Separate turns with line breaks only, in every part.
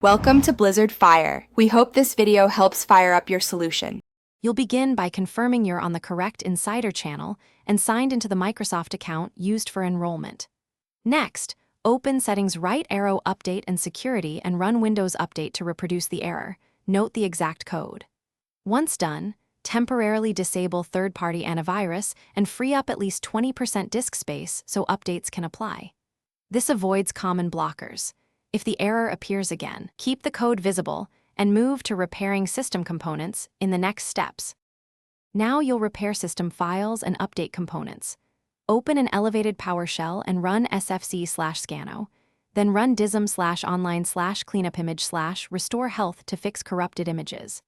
Welcome to Blizzard Fire. We hope this video helps fire up your solution.
You'll begin by confirming you're on the correct insider channel and signed into the Microsoft account used for enrollment. Next, open Settings Right Arrow Update and Security and run Windows Update to reproduce the error. Note the exact code. Once done, temporarily disable third-party antivirus and free up at least 20% disk space so updates can apply. This avoids common blockers. If the error appears again, keep the code visible and move to repairing system components in the next steps. Now you'll repair system files and update components. Open an elevated PowerShell and run sfc/scano, then run dism/online/cleanupimage/restore health to fix corrupted images.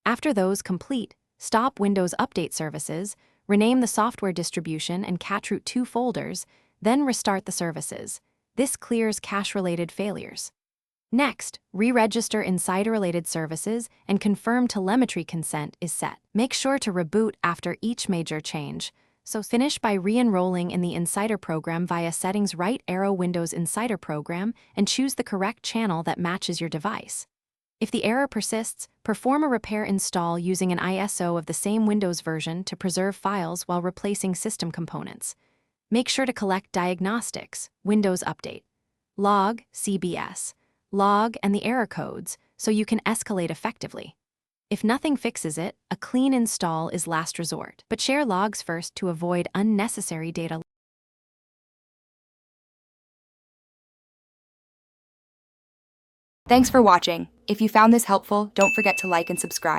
After those complete, stop Windows Update services, rename the software distribution and cacheroot 2 folders, then restart the services. This clears cache-related failures. Next, re-register insider-related services and confirm telemetry consent is set. Make sure to reboot after each major change, so finish by re-enrolling in the Insider program via Settings Right Arrow Windows Insider program and choose the correct channel that matches your device. If the error persists, perform a repair install using an ISO of the same Windows version to preserve files while replacing system components. Make sure to collect diagnostics, Windows Update, log, CBS, log, and the error codes so you can escalate effectively. If nothing fixes it, a clean install is last resort, but share logs first to avoid unnecessary data.
Thanks for watching. If you found this helpful, don't forget to like and subscribe.